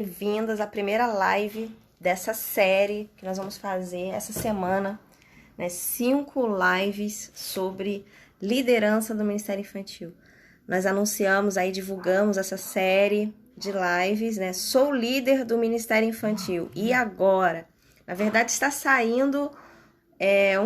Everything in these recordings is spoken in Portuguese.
Bem-vindas à primeira live dessa série que nós vamos fazer essa semana, né? 5 lives sobre liderança do Ministério Infantil. Nós anunciamos aí, divulgamos essa série de lives, né? Sou líder do Ministério Infantil. E agora? Na verdade, está saindo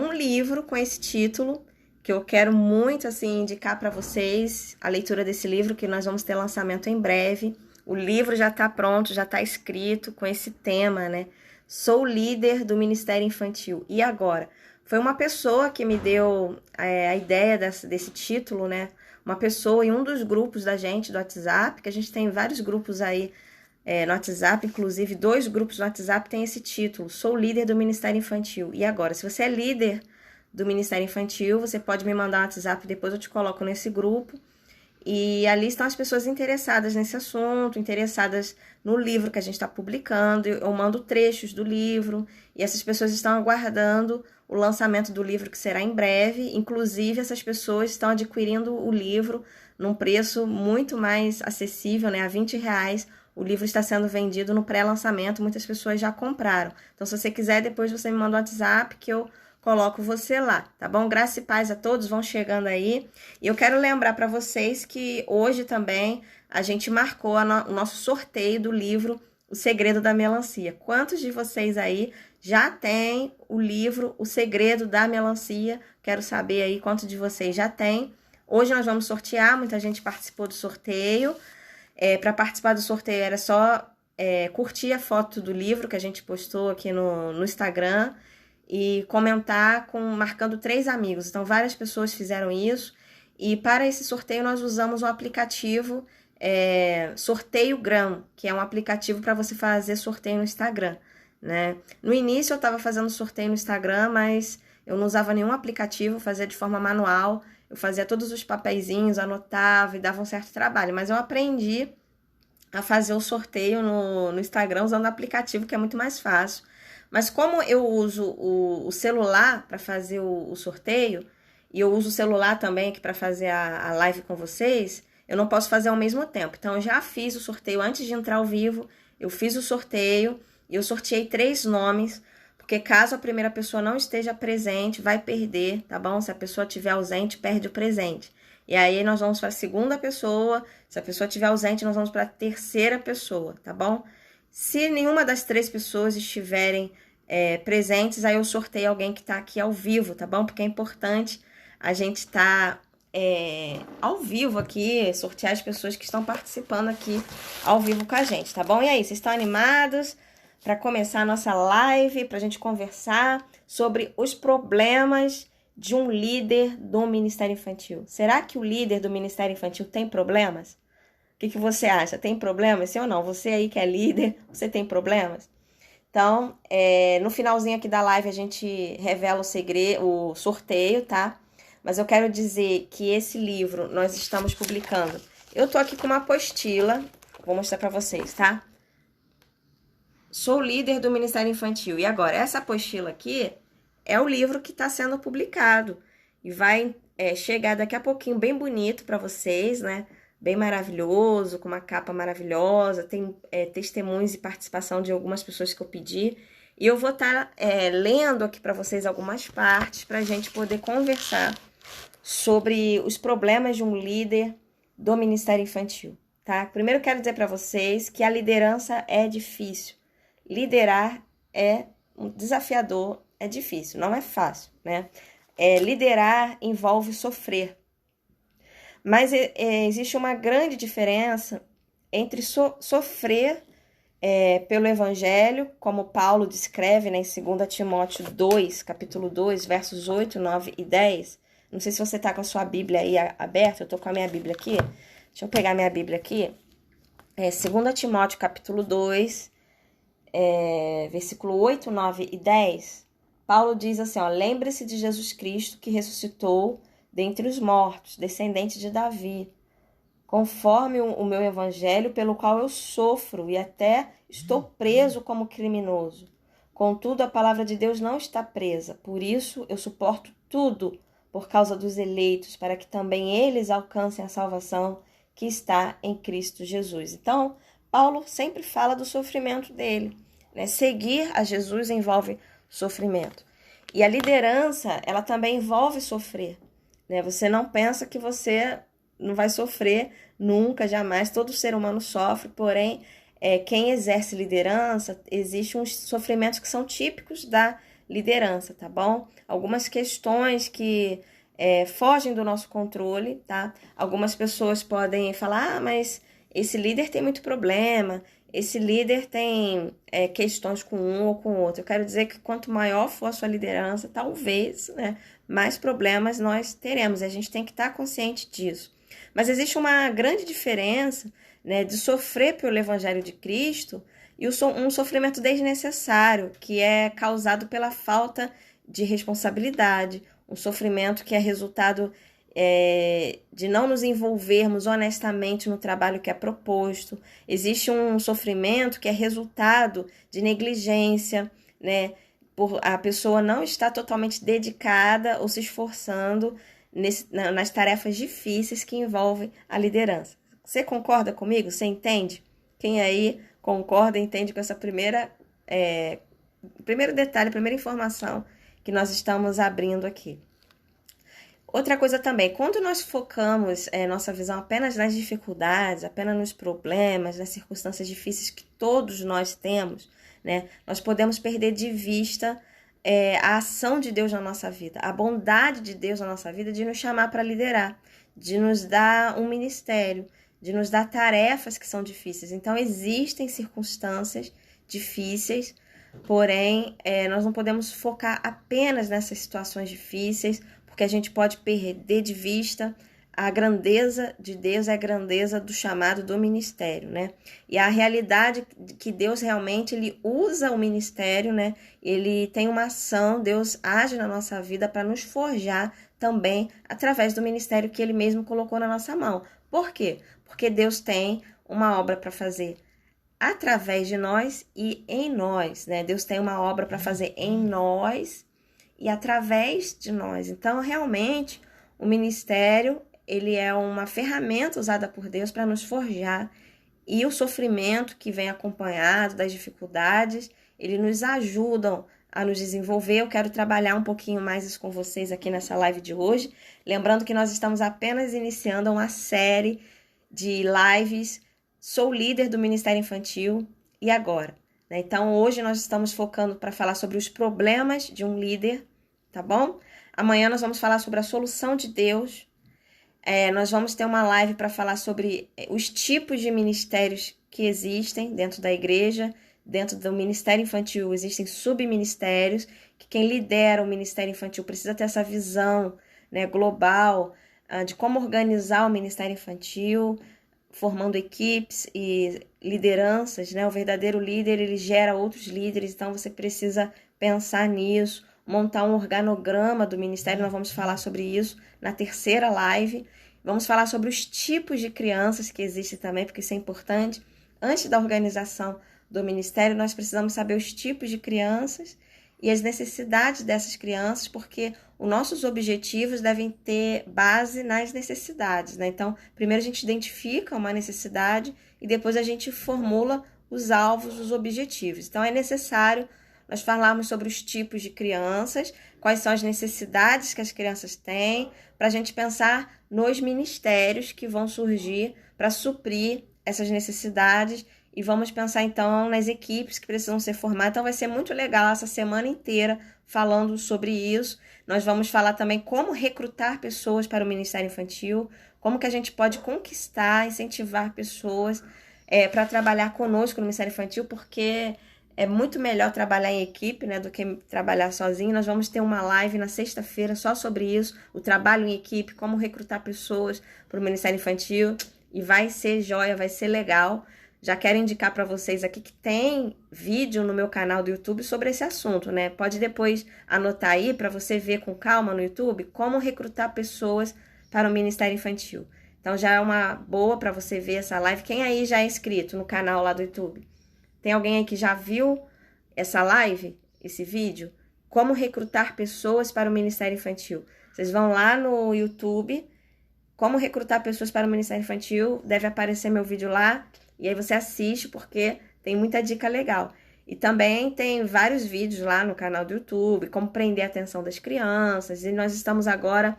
um livro com esse título, que eu quero muito assim indicar para vocês a leitura desse livro, que nós vamos ter lançamento em breve. O livro já está pronto, já está escrito com esse tema, né? Sou líder do Ministério Infantil. E agora? Foi uma pessoa que me deu a ideia desse título, né? Uma pessoa em um dos grupos da gente do WhatsApp, que a gente tem vários grupos aí no WhatsApp, inclusive 2 grupos no WhatsApp têm esse título, Sou líder do Ministério Infantil. E agora, se você é líder do Ministério Infantil, você pode me mandar um WhatsApp, depois eu te coloco nesse grupo. E ali estão as pessoas interessadas nesse assunto, interessadas no livro que a gente está publicando. Eu mando trechos do livro e essas pessoas estão aguardando o lançamento do livro, que será em breve. Inclusive, essas pessoas estão adquirindo o livro num preço muito mais acessível, né? A R$20. O livro está sendo vendido no pré-lançamento, muitas pessoas já compraram. Então, se você quiser, depois você me manda um WhatsApp que eu coloco você lá, tá bom? Graça e paz a todos, vão chegando aí. E eu quero lembrar para vocês que hoje também a gente marcou o nosso sorteio do livro O Segredo da Melancia. Quantos de vocês aí já tem o livro O Segredo da Melancia? Quero saber aí quantos de vocês já tem. Hoje nós vamos sortear, muita gente participou do sorteio. Para participar do sorteio era só curtir a foto do livro que a gente postou aqui no Instagram e comentar marcando 3 amigos. Então, várias pessoas fizeram isso. E para esse sorteio, nós usamos um aplicativo Sorteiogram, que é um aplicativo para você fazer sorteio no Instagram, né? No início, eu estava fazendo sorteio no Instagram, mas eu não usava nenhum aplicativo, fazia de forma manual. Eu fazia todos os papeizinhos, anotava e dava um certo trabalho. Mas eu aprendi a fazer o sorteio no Instagram usando o aplicativo, que é muito mais fácil. Mas como eu uso o celular para fazer o sorteio, e eu uso o celular também aqui para fazer a live com vocês, eu não posso fazer ao mesmo tempo. Então, eu já fiz o sorteio antes de entrar ao vivo, eu fiz o sorteio e eu sorteei 3 nomes, porque caso a primeira pessoa não esteja presente, vai perder, tá bom? Se a pessoa estiver ausente, perde o presente. E aí, nós vamos para a segunda pessoa. Se a pessoa estiver ausente, nós vamos para a terceira pessoa, tá bom? Se nenhuma das 3 pessoas estiverem presentes, aí eu sorteio alguém que está aqui ao vivo, tá bom? Porque é importante a gente estar ao vivo aqui, sortear as pessoas que estão participando aqui ao vivo com a gente, tá bom? E aí, vocês estão animados para começar a nossa live, para a gente conversar sobre os problemas de um líder do Ministério Infantil? Será que o líder do Ministério Infantil tem problemas? O que você acha? Tem problemas, sim ou não? Você aí que é líder, você tem problemas? Então, no finalzinho aqui da live a gente revela o sorteio, tá? Mas eu quero dizer que esse livro nós estamos publicando. Eu tô aqui com uma apostila, vou mostrar para vocês, tá? Sou líder do Ministério Infantil. E agora, essa apostila aqui é o livro que está sendo publicado. E vai chegar daqui a pouquinho bem bonito para vocês, né? Bem maravilhoso, com uma capa maravilhosa, tem testemunhos e participação de algumas pessoas que eu pedi. E eu vou estar lendo aqui para vocês algumas partes para a gente poder conversar sobre os problemas de um líder do Ministério Infantil, tá? Primeiro quero dizer para vocês que a liderança é difícil. Liderar é um desafiador, é difícil, não é fácil, né? Liderar envolve sofrer. Mas existe uma grande diferença entre sofrer pelo Evangelho, como Paulo descreve, né, em 2 Timóteo 2, capítulo 2, versos 8, 9 e 10. Não sei se você está com a sua Bíblia aí aberta, eu estou com a minha Bíblia aqui. Deixa eu pegar minha Bíblia aqui. 2 Timóteo, capítulo 2, versículo 8, 9 e 10. Paulo diz assim, ó: lembre-se de Jesus Cristo que ressuscitou dentre os mortos, descendente de Davi, conforme o meu evangelho, pelo qual eu sofro e até estou preso como criminoso. Contudo, a palavra de Deus não está presa, por isso eu suporto tudo por causa dos eleitos, para que também eles alcancem a salvação que está em Cristo Jesus. Então, Paulo sempre fala do sofrimento dele, né? Seguir a Jesus envolve sofrimento. E a liderança, ela também envolve sofrer, né? Você não pensa que você não vai sofrer nunca, jamais. Todo ser humano sofre, porém, quem exerce liderança, existem uns sofrimentos que são típicos da liderança, tá bom? Algumas questões que fogem do nosso controle, tá? Algumas pessoas podem falar, mas esse líder tem muito problema, esse líder tem questões com um ou com outro. Eu quero dizer que quanto maior for a sua liderança, talvez, né, mais problemas nós teremos. A gente tem que estar consciente disso. Mas existe uma grande diferença, né, de sofrer pelo Evangelho de Cristo e um sofrimento desnecessário, que é causado pela falta de responsabilidade, um sofrimento que é resultado de não nos envolvermos honestamente no trabalho que é proposto. Existe um sofrimento que é resultado de negligência, né? Por a pessoa não estar totalmente dedicada ou se esforçando nas tarefas difíceis que envolvem a liderança. Você concorda comigo? Você entende? Quem aí concorda, entende com essa primeiro detalhe, primeira informação que nós estamos abrindo aqui. Outra coisa também, quando nós focamos nossa visão apenas nas dificuldades, apenas nos problemas, nas circunstâncias difíceis que todos nós temos, né, nós podemos perder de vista a ação de Deus na nossa vida, a bondade de Deus na nossa vida de nos chamar para liderar, de nos dar um ministério, de nos dar tarefas que são difíceis. Então, existem circunstâncias difíceis, porém, nós não podemos focar apenas nessas situações difíceis, porque a gente pode perder de vista a grandeza de Deus, a grandeza do chamado do ministério, né? E a realidade que Deus realmente, ele usa o ministério, né? Ele tem uma ação, Deus age na nossa vida para nos forjar também através do ministério que ele mesmo colocou na nossa mão. Por quê? Porque Deus tem uma obra para fazer através de nós e em nós, né? Deus tem uma obra para fazer em nós e através de nós. Então, realmente, o ministério, ele é uma ferramenta usada por Deus para nos forjar, e o sofrimento que vem acompanhado das dificuldades, ele nos ajudam a nos desenvolver. Eu quero trabalhar um pouquinho mais isso com vocês aqui nessa live de hoje, lembrando que nós estamos apenas iniciando uma série de lives. Sou líder do Ministério Infantil e agora, né? Então, hoje nós estamos focando para falar sobre os problemas de um líder, tá bom? Amanhã nós vamos falar sobre a solução de Deus. Nós vamos ter uma live para falar sobre os tipos de ministérios que existem dentro da igreja. Dentro do Ministério Infantil existem subministérios, que quem lidera o Ministério Infantil precisa ter essa visão, né, global de como organizar o Ministério Infantil, formando equipes e lideranças, né? O verdadeiro líder, ele gera outros líderes, então você precisa pensar nisso, montar um organograma do ministério. Nós vamos falar sobre isso na terceira live. Vamos falar sobre os tipos de crianças que existem também, porque isso é importante. Antes da organização do ministério, nós precisamos saber os tipos de crianças e as necessidades dessas crianças, porque os nossos objetivos devem ter base nas necessidades, né? Então, primeiro a gente identifica uma necessidade e depois a gente formula os alvos, os objetivos. Então, é necessário nós falarmos sobre os tipos de crianças, quais são as necessidades que as crianças têm, para a gente pensar nos ministérios que vão surgir para suprir essas necessidades. E vamos pensar, então, nas equipes que precisam ser formadas. Então, vai ser muito legal essa semana inteira falando sobre isso. Nós vamos falar também como recrutar pessoas para o Ministério Infantil, como que a gente pode conquistar, incentivar pessoas para trabalhar conosco no Ministério Infantil, porque é muito melhor trabalhar em equipe, né, do que trabalhar sozinho. Nós vamos ter uma live na sexta-feira só sobre isso, o trabalho em equipe, como recrutar pessoas para o Ministério Infantil. E vai ser joia, vai ser legal. Já quero indicar para vocês aqui que tem vídeo no meu canal do YouTube sobre esse assunto, né? Pode depois anotar aí para você ver com calma no YouTube como recrutar pessoas para o Ministério Infantil. Então já é uma boa para você ver essa live. Quem aí já é inscrito no canal lá do YouTube? Tem alguém aí que já viu essa live, esse vídeo? Como recrutar pessoas para o Ministério Infantil. Vocês vão lá no YouTube, como recrutar pessoas para o Ministério Infantil, deve aparecer meu vídeo lá. e aí você assiste porque tem muita dica legal. E também tem vários vídeos lá no canal do YouTube, como prender a atenção das crianças, e nós estamos agora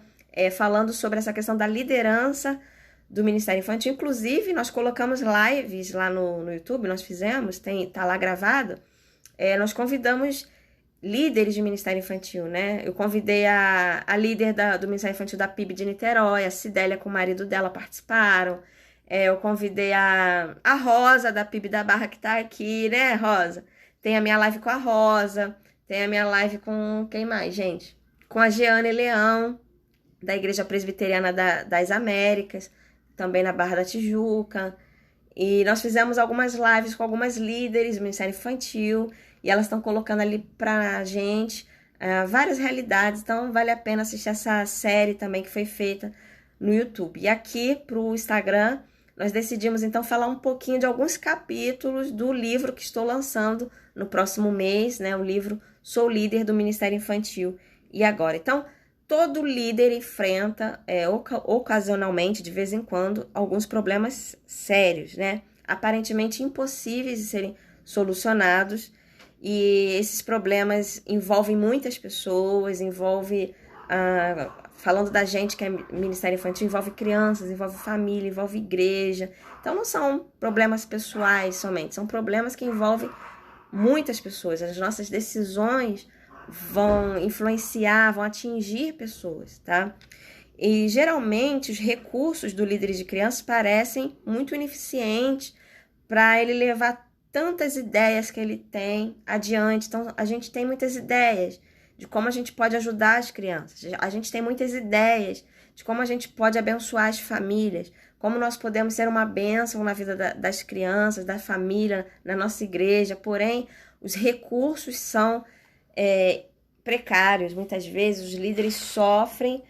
falando sobre essa questão da liderança do Ministério Infantil. Inclusive, nós colocamos lives lá no YouTube, nós fizemos, tá lá gravado, nós convidamos líderes de Ministério Infantil, né? Eu convidei a líder do Ministério Infantil da PIB de Niterói, a Cidélia com o marido dela participaram. Eu convidei a Rosa da PIB da Barra, que tá aqui, né, Rosa? Tem a minha live com a Rosa, tem a minha live com quem mais, gente? Com a Jeane Leão, da Igreja Presbiteriana das Américas, também na Barra da Tijuca. E nós fizemos algumas lives com algumas líderes do Ministério Infantil, e elas estão colocando ali pra gente várias realidades, então vale a pena assistir essa série também que foi feita no YouTube. E aqui pro Instagram, nós decidimos então falar um pouquinho de alguns capítulos do livro que estou lançando no próximo mês, né? O livro Sou Líder do Ministério Infantil e Agora. Então, todo líder enfrenta, ocasionalmente, de vez em quando, alguns problemas sérios, né? Aparentemente impossíveis de serem solucionados. E esses problemas envolvem muitas pessoas, falando da gente que é Ministério Infantil, envolve crianças, envolve família, envolve igreja. Então não são problemas pessoais somente, são problemas que envolvem muitas pessoas. As nossas decisões vão influenciar, vão atingir pessoas, tá? E geralmente os recursos do líder de crianças parecem muito ineficientes para ele levar tantas ideias que ele tem adiante. Então, a gente tem muitas ideias de como a gente pode ajudar as crianças. A gente tem muitas ideias de como a gente pode abençoar as famílias, como nós podemos ser uma bênção na vida das crianças, da família, na nossa igreja. Porém, os recursos são precários. Muitas vezes, os líderes sofrem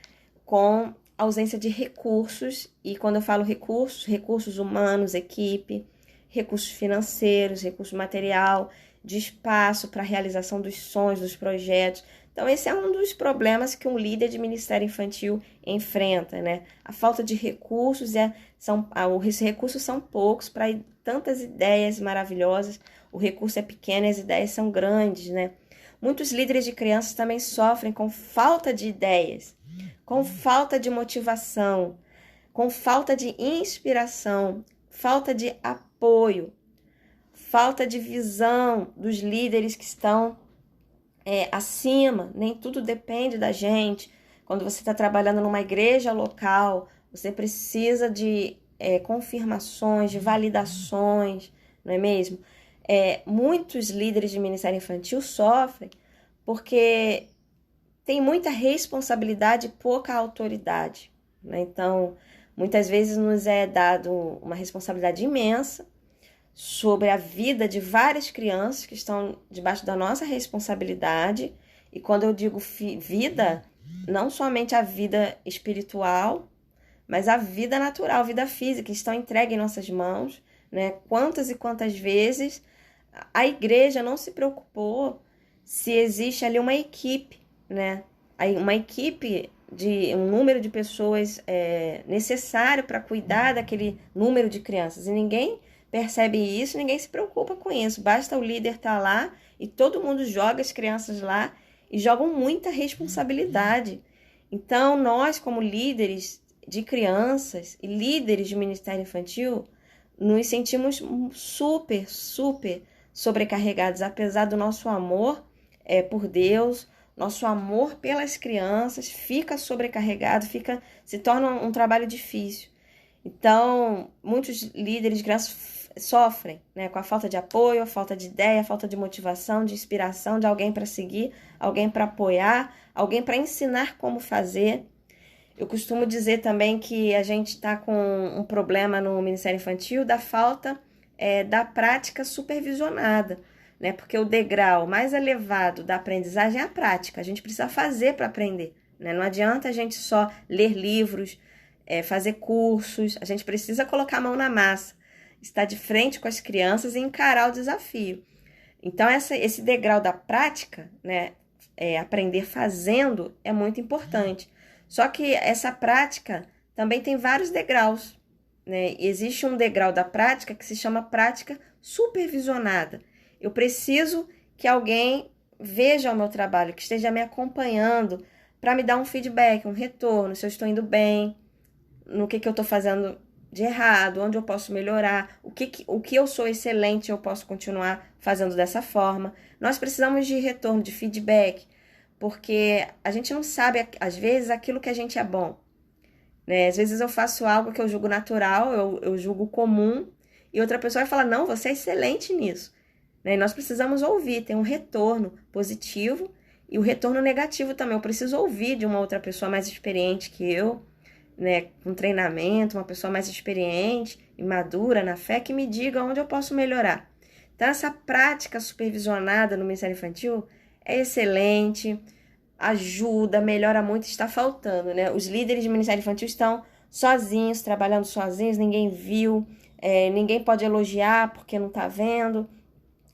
com ausência de recursos. E quando eu falo recursos humanos, equipe, recursos financeiros, recurso material, de espaço para a realização dos sonhos, dos projetos. Então, esse é um dos problemas que um líder de Ministério Infantil enfrenta, né? A falta de recursos, os recursos são poucos para tantas ideias maravilhosas, o recurso é pequeno e as ideias são grandes, né? Muitos líderes de crianças também sofrem com falta de ideias, com falta de motivação, com falta de inspiração, falta de apoio, falta de visão dos líderes que estão acima. Nem tudo depende da gente. Quando você está trabalhando numa igreja local, você precisa de confirmações, de validações, não é mesmo? Muitos líderes de Ministério Infantil sofrem porque tem muita responsabilidade e pouca autoridade, né? Então, muitas vezes nos é dado uma responsabilidade imensa sobre a vida de várias crianças que estão debaixo da nossa responsabilidade. E quando eu digo vida, não somente a vida espiritual, mas a vida natural, a vida física, estão entregues em nossas mãos, né? Quantas e quantas vezes a igreja não se preocupou se existe ali uma equipe, né? Uma equipe de um número de pessoas necessário para cuidar daquele número de crianças. E ninguém percebe isso, ninguém se preocupa com isso. Basta o líder estar lá e todo mundo joga as crianças lá e jogam muita responsabilidade. Então, nós, como líderes de crianças e líderes de Ministério Infantil, nos sentimos super, super sobrecarregados, apesar do nosso amor por Deus, nosso amor pelas crianças fica sobrecarregado, se torna um trabalho difícil. Então, muitos líderes de crianças sofrem, né, com a falta de apoio, a falta de ideia, a falta de motivação, de inspiração, de alguém para seguir, alguém para apoiar, alguém para ensinar como fazer. Eu costumo dizer também que a gente está com um problema no Ministério Infantil da falta da prática supervisionada, né? Porque o degrau mais elevado da aprendizagem é a prática. A gente precisa fazer para aprender, né? Não adianta a gente só ler livros, fazer cursos. A gente precisa colocar a mão na massa, estar de frente com as crianças e encarar o desafio. Então, esse degrau da prática, né? Aprender fazendo é muito importante. Só que essa prática também tem vários degraus, né? Existe um degrau da prática que se chama prática supervisionada. Eu preciso que alguém veja o meu trabalho, que esteja me acompanhando para me dar um feedback, um retorno, se eu estou indo bem, no que eu estou fazendo de errado, onde eu posso melhorar, o que eu sou excelente eu posso continuar fazendo dessa forma. Nós precisamos de retorno, de feedback, porque a gente não sabe, às vezes, aquilo que a gente é bom, né? Às vezes eu faço algo que eu julgo natural, eu julgo comum, e outra pessoa vai falar, não, você é excelente nisso. Né? E nós precisamos ouvir, ter um retorno positivo e o retorno negativo também. Eu preciso ouvir de uma outra pessoa mais experiente que eu, né, com treinamento, uma pessoa mais experiente e madura na fé, que me diga onde eu posso melhorar. Então, essa prática supervisionada no Ministério Infantil é excelente, ajuda, melhora muito, está faltando, né? Os líderes de Ministério Infantil estão sozinhos, trabalhando sozinhos, ninguém viu, ninguém pode elogiar porque não está vendo,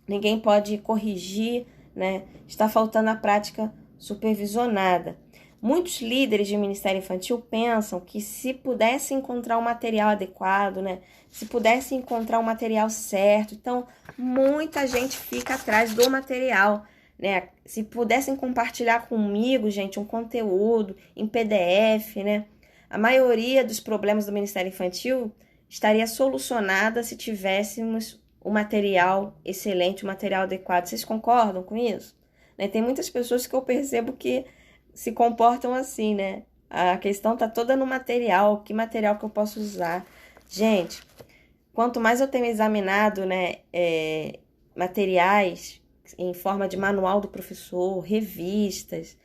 ninguém pode corrigir, né? Está faltando a prática supervisionada. Muitos líderes de Ministério Infantil pensam que se pudesse encontrar um material adequado, né? Se pudesse encontrar um material certo, então muita gente fica atrás do material, né? Se pudessem compartilhar comigo, gente, um conteúdo em PDF, né? A maioria dos problemas do Ministério Infantil estaria solucionada se tivéssemos um material excelente, um material adequado. Vocês concordam com isso? Né? Tem muitas pessoas que eu percebo que se comportam assim, né? A questão tá toda no material, que material que eu posso usar. Gente, quanto mais eu tenho examinado, né, materiais em forma de manual do professor, revistas,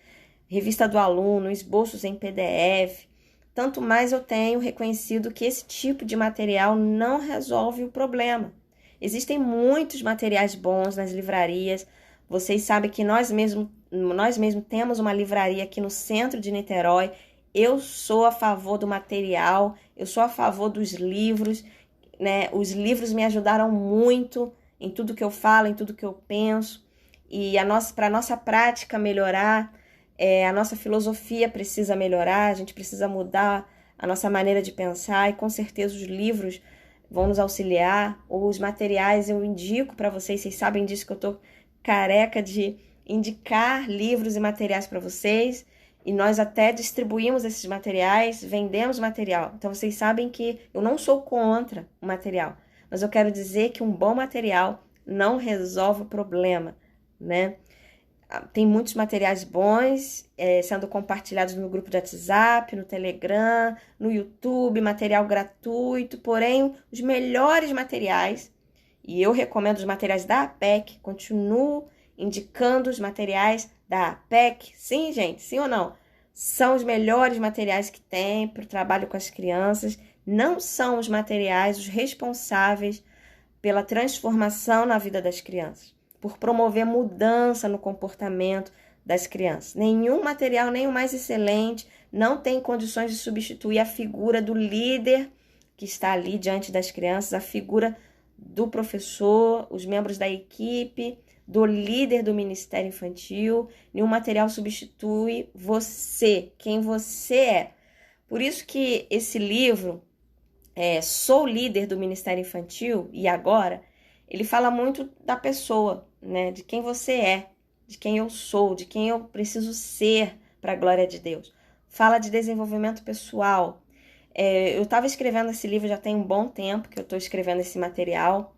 revista do aluno, esboços em PDF, tanto mais eu tenho reconhecido que esse tipo de material não resolve o problema. Existem muitos materiais bons nas livrarias. Vocês sabem que nós mesmos temos uma livraria aqui no centro de Niterói. Eu sou a favor do material, eu sou a favor dos livros, né? Os livros me ajudaram muito em tudo que eu falo, em tudo que eu penso. E para a nossa prática melhorar, a nossa filosofia precisa melhorar, a gente precisa mudar a nossa maneira de pensar, e com certeza os livros vão nos auxiliar, ou os materiais eu indico para vocês sabem disso que eu tô careca de indicar livros e materiais para vocês, e nós até distribuímos esses materiais, vendemos material. Então vocês sabem que eu não sou contra o material, mas eu quero dizer que um bom material não resolve o problema, né? Tem muitos materiais bons sendo compartilhados no grupo de WhatsApp, no Telegram, no YouTube, material gratuito, porém os melhores materiais, e eu recomendo os materiais da APEC, continuo indicando os materiais da APEC, sim, gente, sim ou não? São os melhores materiais que tem para o trabalho com as crianças, não são os materiais os responsáveis pela transformação na vida das crianças, por promover mudança no comportamento das crianças. Nenhum material, nem o mais excelente, não tem condições de substituir a figura do líder que está ali diante das crianças, a figura do professor, os membros da equipe, do líder do Ministério Infantil. Nenhum material substitui você, quem você é. Por isso que esse livro, Sou Líder do Ministério Infantil, e agora, ele fala muito da pessoa, né? De quem você é, de quem eu sou, de quem eu preciso ser para a glória de Deus. Fala de desenvolvimento pessoal. Eu estava escrevendo esse livro já tem um bom tempo que eu estou escrevendo esse material,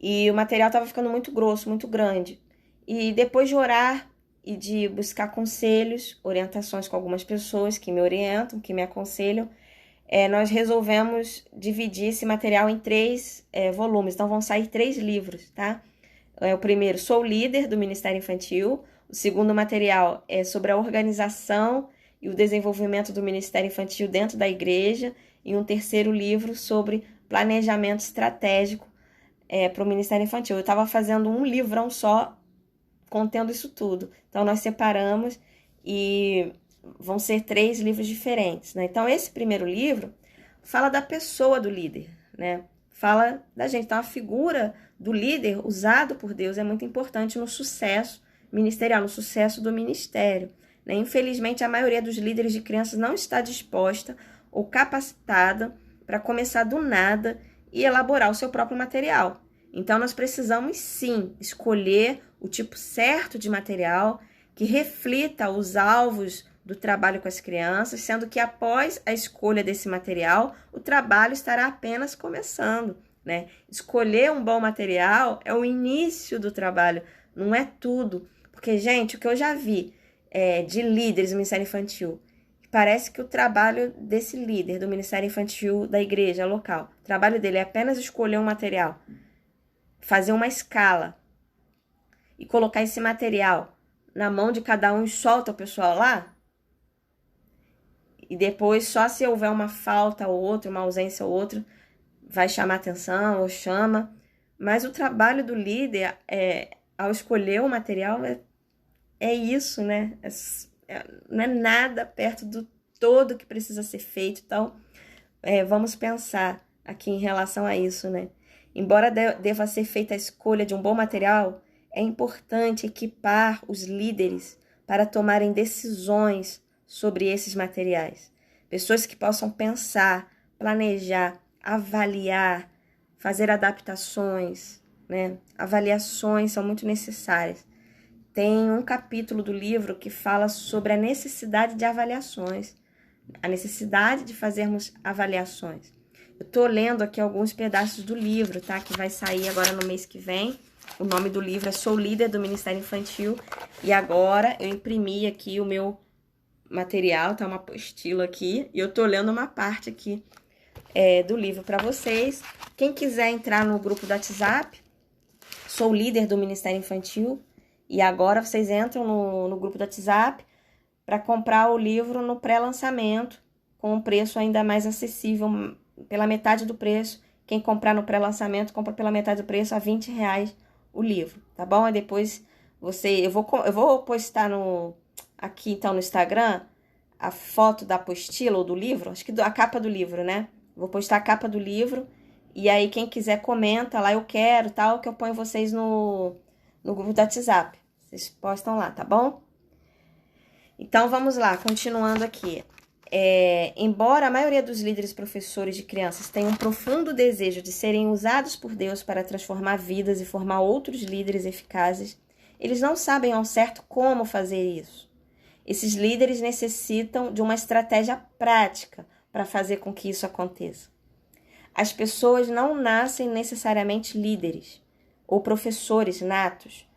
e o material estava ficando muito grosso, muito grande. E depois de orar e de buscar conselhos, orientações com algumas pessoas que me orientam, que me aconselham, nós resolvemos dividir esse material em 3 volumes. Então, vão sair 3 livros, tá? O primeiro, Sou Líder, do Ministério Infantil. O segundo material é sobre a organização e o desenvolvimento do Ministério Infantil dentro da igreja. E um terceiro livro sobre planejamento estratégico para o Ministério Infantil. Eu estava fazendo um livrão só, contendo isso tudo. Então, nós separamos e vão ser 3 livros diferentes, né? Então, esse primeiro livro fala da pessoa do líder, né? Fala da gente. Então, a figura do líder usado por Deus é muito importante no sucesso ministerial, no sucesso do ministério, né? Infelizmente, a maioria dos líderes de crianças não está disposta ou capacitada para começar do nada e elaborar o seu próprio material. Então, nós precisamos, sim, escolher o tipo certo de material que reflita os alvos do trabalho com as crianças, sendo que após a escolha desse material, o trabalho estará apenas começando, né? Escolher um bom material é o início do trabalho, não é tudo. Porque, gente, o que eu já vi de líderes do Ministério Infantil, parece que o trabalho desse líder do Ministério Infantil da igreja local, o trabalho dele é apenas escolher um material, fazer uma escala e colocar esse material na mão de cada um e solta o pessoal lá. E depois, só se houver uma falta ou outra, uma ausência ou outra, vai chamar atenção ou chama. Mas o trabalho do líder, ao escolher o material, é isso, né? Não é nada perto do todo que precisa ser feito. Então, vamos pensar aqui em relação a isso, né? Embora deva ser feita a escolha de um bom material, é importante equipar os líderes para tomarem decisões sobre esses materiais. Pessoas que possam pensar, planejar, avaliar, fazer adaptações, né? Avaliações são muito necessárias. Tem um capítulo do livro que fala sobre a necessidade de avaliações, a necessidade de fazermos avaliações. Eu estou lendo aqui alguns pedaços do livro, tá? Que vai sair agora no mês que vem. O nome do livro é Sou Líder do Ministério Infantil. E agora eu imprimi aqui o meu material, tá? Uma apostila aqui. E eu estou lendo uma parte aqui do livro para vocês. Quem quiser entrar no grupo do WhatsApp, Sou Líder do Ministério Infantil. E agora vocês entram no grupo do WhatsApp para comprar o livro no pré-lançamento, com um preço ainda mais acessível, pela metade do preço. Quem comprar no pré-lançamento, compra pela metade do preço, a R$20 o livro, tá bom? E depois eu vou postar aqui então no Instagram a foto da apostila ou do livro, acho que a capa do livro, né? Vou postar a capa do livro e aí quem quiser comenta lá, eu quero, tal, que eu ponho vocês no grupo do WhatsApp. Vocês postam lá, tá bom? Então, vamos lá, continuando aqui. Embora a maioria dos líderes professores de crianças tenham um profundo desejo de serem usados por Deus para transformar vidas e formar outros líderes eficazes, eles não sabem ao certo como fazer isso. Esses líderes necessitam de uma estratégia prática para fazer com que isso aconteça. As pessoas não nascem necessariamente líderes ou professores natos.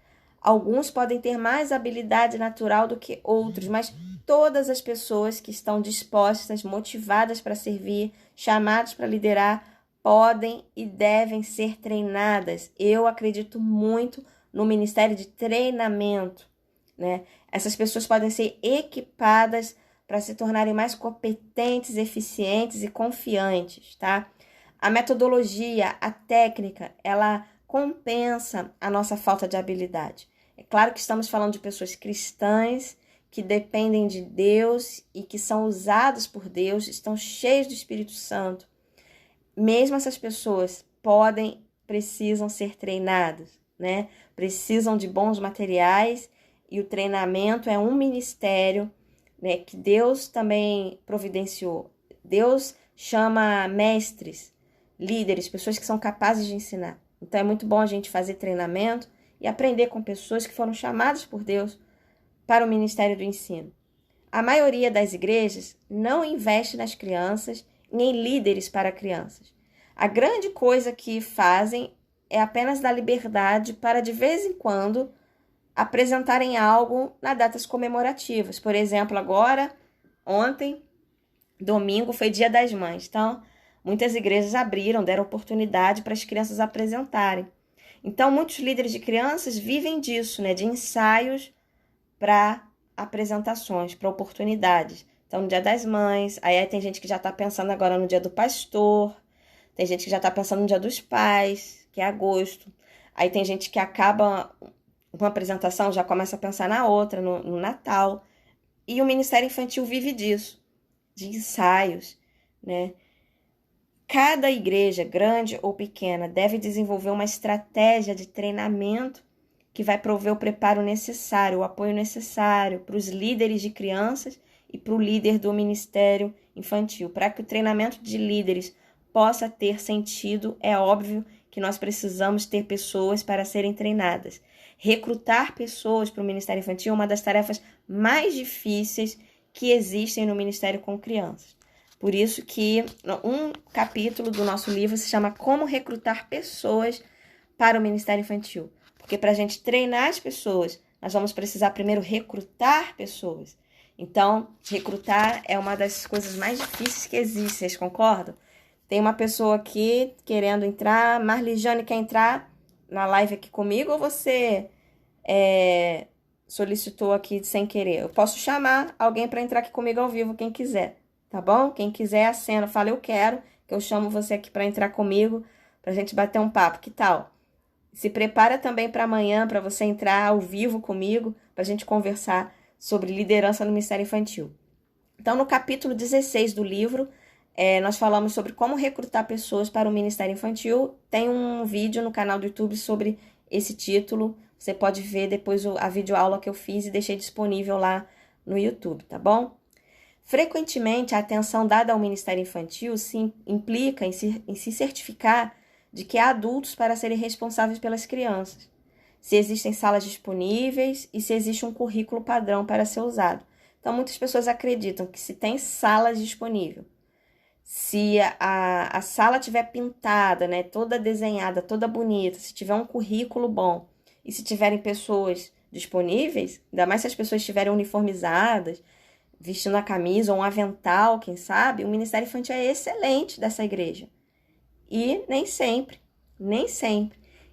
Alguns podem ter mais habilidade natural do que outros, mas todas as pessoas que estão dispostas, motivadas para servir, chamadas para liderar, podem e devem ser treinadas. Eu acredito muito no ministério de treinamento, né? Essas pessoas podem ser equipadas para se tornarem mais competentes, eficientes e confiantes, tá? A metodologia, a técnica, ela compensa a nossa falta de habilidade. É claro que estamos falando de pessoas cristãs que dependem de Deus e que são usados por Deus, estão cheios do Espírito Santo. Mesmo essas pessoas precisam ser treinadas, né? Precisam de bons materiais e o treinamento é um ministério, né, que Deus também providenciou. Deus chama mestres, líderes, pessoas que são capazes de ensinar. Então é muito bom a gente fazer treinamento e aprender com pessoas que foram chamadas por Deus para o ministério do ensino. A maioria das igrejas não investe nas crianças e em líderes para crianças. A grande coisa que fazem é apenas dar liberdade para, de vez em quando, apresentarem algo nas datas comemorativas. Por exemplo, agora, ontem, domingo, foi Dia das Mães. Então, muitas igrejas deram oportunidade para as crianças apresentarem. Então, muitos líderes de crianças vivem disso, né? De ensaios para apresentações, para oportunidades. Então, no Dia das Mães, aí tem gente que já está pensando agora no Dia do Pastor, tem gente que já está pensando no Dia dos Pais, que é agosto. Aí tem gente que acaba uma apresentação, já começa a pensar na outra, no Natal. E o Ministério Infantil vive disso, de ensaios, né? Cada igreja, grande ou pequena, deve desenvolver uma estratégia de treinamento que vai prover o preparo necessário, o apoio necessário para os líderes de crianças e para o líder do ministério infantil, para que o treinamento de líderes possa ter sentido, é óbvio que nós precisamos ter pessoas para serem treinadas. Recrutar pessoas para o Ministério Infantil é uma das tarefas mais difíceis que existem no Ministério com Crianças. Por isso que um capítulo do nosso livro se chama Como Recrutar Pessoas para o Ministério Infantil. Porque para a gente treinar as pessoas, nós vamos precisar primeiro recrutar pessoas. Então, recrutar é uma das coisas mais difíceis que existem, vocês concordam? Tem uma pessoa aqui querendo entrar. Marlijane, quer entrar na live aqui comigo ou você solicitou aqui sem querer? Eu posso chamar alguém para entrar aqui comigo ao vivo, quem quiser, tá bom? Quem quiser acena, fala eu quero, que eu chamo você aqui para entrar comigo, pra gente bater um papo, que tal? Se prepara também para amanhã, para você entrar ao vivo comigo, pra gente conversar sobre liderança no Ministério Infantil. Então, no capítulo 16 do livro, nós falamos sobre como recrutar pessoas para o Ministério Infantil. Tem um vídeo no canal do YouTube sobre esse título. Você pode ver depois a videoaula que eu fiz e deixei disponível lá no YouTube, tá bom? Frequentemente, a atenção dada ao Ministério Infantil implica em se certificar de que há adultos para serem responsáveis pelas crianças, se existem salas disponíveis e se existe um currículo padrão para ser usado. Então, muitas pessoas acreditam que se tem salas disponíveis, se a sala estiver pintada, né, toda desenhada, toda bonita, se tiver um currículo bom e se tiverem pessoas disponíveis, ainda mais se as pessoas estiverem uniformizadas, vestindo a camisa ou um avental, quem sabe, o Ministério Infantil é excelente dessa igreja. E nem sempre.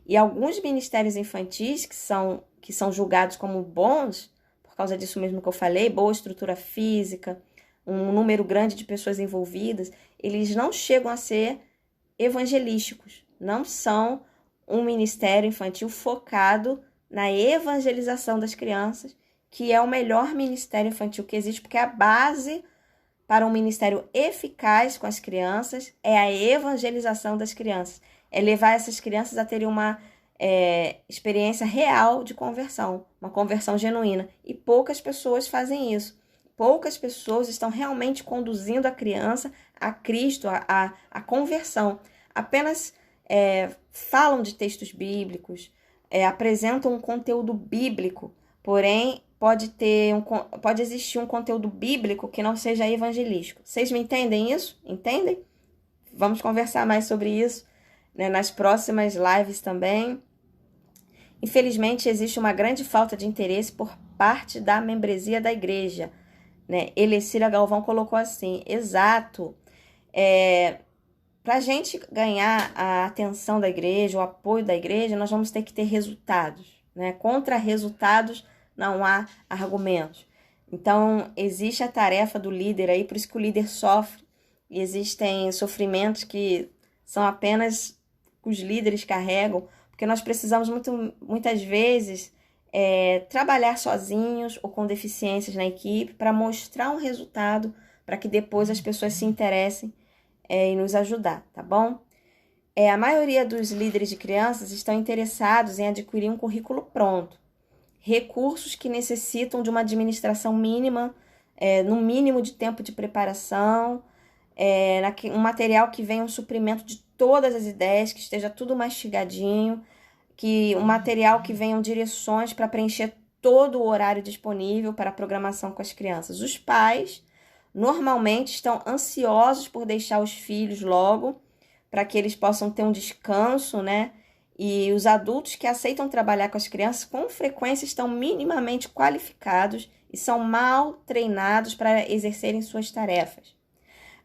E alguns ministérios infantis que são julgados como bons, por causa disso mesmo que eu falei, boa estrutura física, um número grande de pessoas envolvidas, eles não chegam a ser evangelísticos, não são um ministério infantil focado na evangelização das crianças, que é o melhor ministério infantil que existe, porque a base para um ministério eficaz com as crianças é a evangelização das crianças, é levar essas crianças a terem uma experiência real de conversão, uma conversão genuína, e poucas pessoas fazem isso. Poucas pessoas estão realmente conduzindo a criança a Cristo, a conversão. Apenas falam de textos bíblicos, apresentam um conteúdo bíblico, porém pode existir um conteúdo bíblico que não seja evangelístico. Vocês me entendem isso? Entendem? Vamos conversar mais sobre isso, né, nas próximas lives também. Infelizmente, existe uma grande falta de interesse por parte da membresia da igreja, né? Elecira Galvão colocou assim, exato. Para a gente ganhar a atenção da igreja, o apoio da igreja, nós vamos ter que ter resultados, né? Contra resultados não há argumentos. Então, existe a tarefa do líder aí, por isso que o líder sofre, e existem sofrimentos que são apenas que os líderes carregam, porque nós precisamos muitas vezes trabalhar sozinhos ou com deficiências na equipe para mostrar um resultado, para que depois as pessoas se interessem em nos ajudar, tá bom? A maioria dos líderes de crianças estão interessados em adquirir um currículo pronto, recursos que necessitam de uma administração mínima, no mínimo de tempo de preparação, um material que venha um suprimento de todas as ideias, que esteja tudo mastigadinho, um material que venham direções para preencher todo o horário disponível para a programação com as crianças. Os pais normalmente estão ansiosos por deixar os filhos logo, para que eles possam ter um descanso, né? E os adultos que aceitam trabalhar com as crianças com frequência estão minimamente qualificados e são mal treinados para exercerem suas tarefas.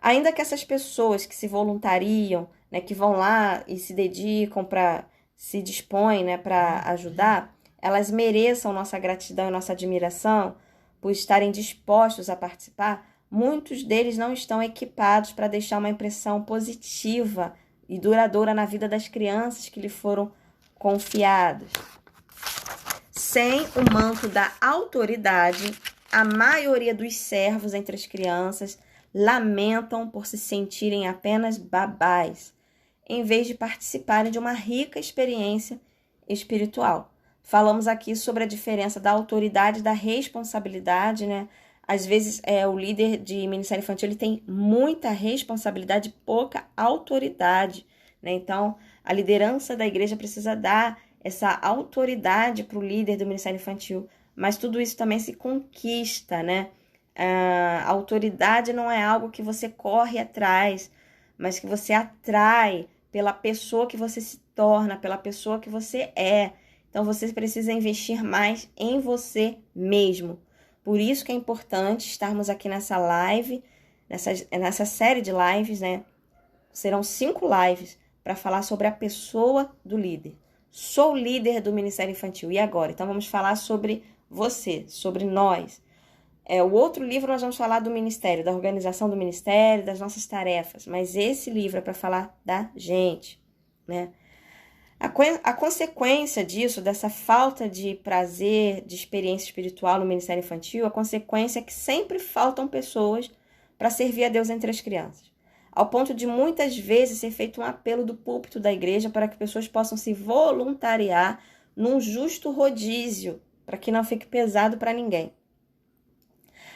Ainda que essas pessoas que se voluntariam, né, que vão lá e se dedicam, se dispõem, né, para ajudar, elas mereçam nossa gratidão e nossa admiração por estarem dispostos a participar. Muitos deles não estão equipados para deixar uma impressão positiva e duradoura na vida das crianças que lhe foram confiadas. Sem o manto da autoridade, a maioria dos servos entre as crianças lamentam por se sentirem apenas babás, em vez de participarem de uma rica experiência espiritual. Falamos aqui sobre a diferença da autoridade e da responsabilidade, né? às vezes, o líder de ministério infantil ele tem muita responsabilidade e pouca autoridade, né? Então, a liderança da igreja precisa dar essa autoridade para o líder do ministério infantil, mas tudo isso também se conquista, né? A autoridade não é algo que você corre atrás, mas que você atrai pela pessoa que você se torna, pela pessoa que você é. Então, você precisa investir mais em você mesmo. Por isso que é importante estarmos aqui nessa live, nessa série de lives, né? Serão 5 lives para falar sobre a pessoa do líder. Sou líder do Ministério Infantil. E agora? Então, vamos falar sobre você, sobre nós. O outro livro nós vamos falar do ministério, da organização do ministério, das nossas tarefas. Mas esse livro é para falar da gente, né? A consequência disso, dessa falta de prazer, de experiência espiritual no ministério infantil, a consequência é que sempre faltam pessoas para servir a Deus entre as crianças. Ao ponto de muitas vezes ser feito um apelo do púlpito da igreja para que pessoas possam se voluntariar num justo rodízio, para que não fique pesado para ninguém.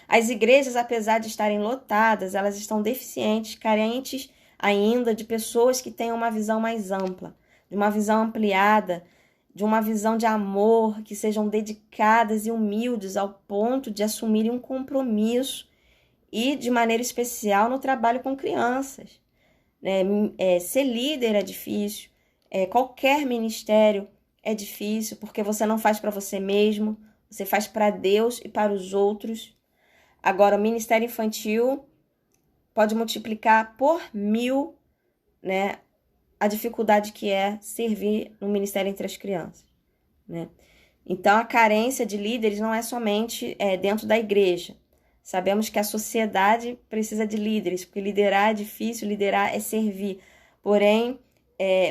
As igrejas, apesar de estarem lotadas, elas estão deficientes, carentes ainda de pessoas que tenham uma visão mais ampla, de uma visão ampliada, de uma visão de amor, que sejam dedicadas e humildes ao ponto de assumirem um compromisso e, de maneira especial, no trabalho com crianças. Ser líder é difícil, qualquer ministério é difícil, porque você não faz para você mesmo, você faz para Deus e para os outros. Agora, o ministério infantil pode multiplicar por 1000, né, a dificuldade que é servir no ministério entre as crianças, né? Então, a carência de líderes não é somente dentro da igreja. Sabemos que a sociedade precisa de líderes, porque liderar é difícil, liderar é servir. Porém,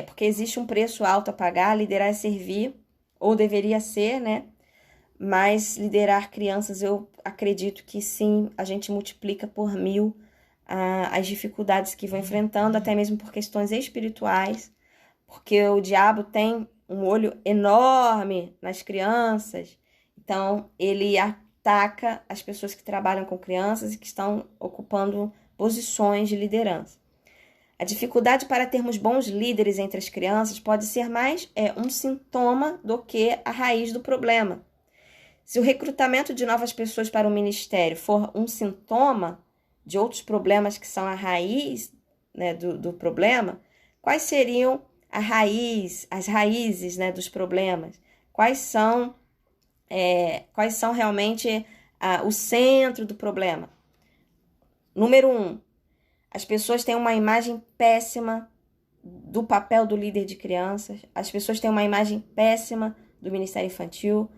porque existe um preço alto a pagar, liderar é servir, ou deveria ser, né? Mas liderar crianças, eu acredito que sim, a gente multiplica por 1000 as dificuldades que vão enfrentando, até mesmo por questões espirituais, porque o diabo tem um olho enorme nas crianças, então ele ataca as pessoas que trabalham com crianças e que estão ocupando posições de liderança. A dificuldade para termos bons líderes entre as crianças pode ser mais um sintoma do que a raiz do problema. Se o recrutamento de novas pessoas para o ministério for um sintoma de outros problemas que são a raiz, né, do problema, quais seriam as raízes, né, dos problemas? Quais são realmente o centro do problema? Número 1, as pessoas têm uma imagem péssima do papel do líder de crianças, as pessoas têm uma imagem péssima do ministério infantil,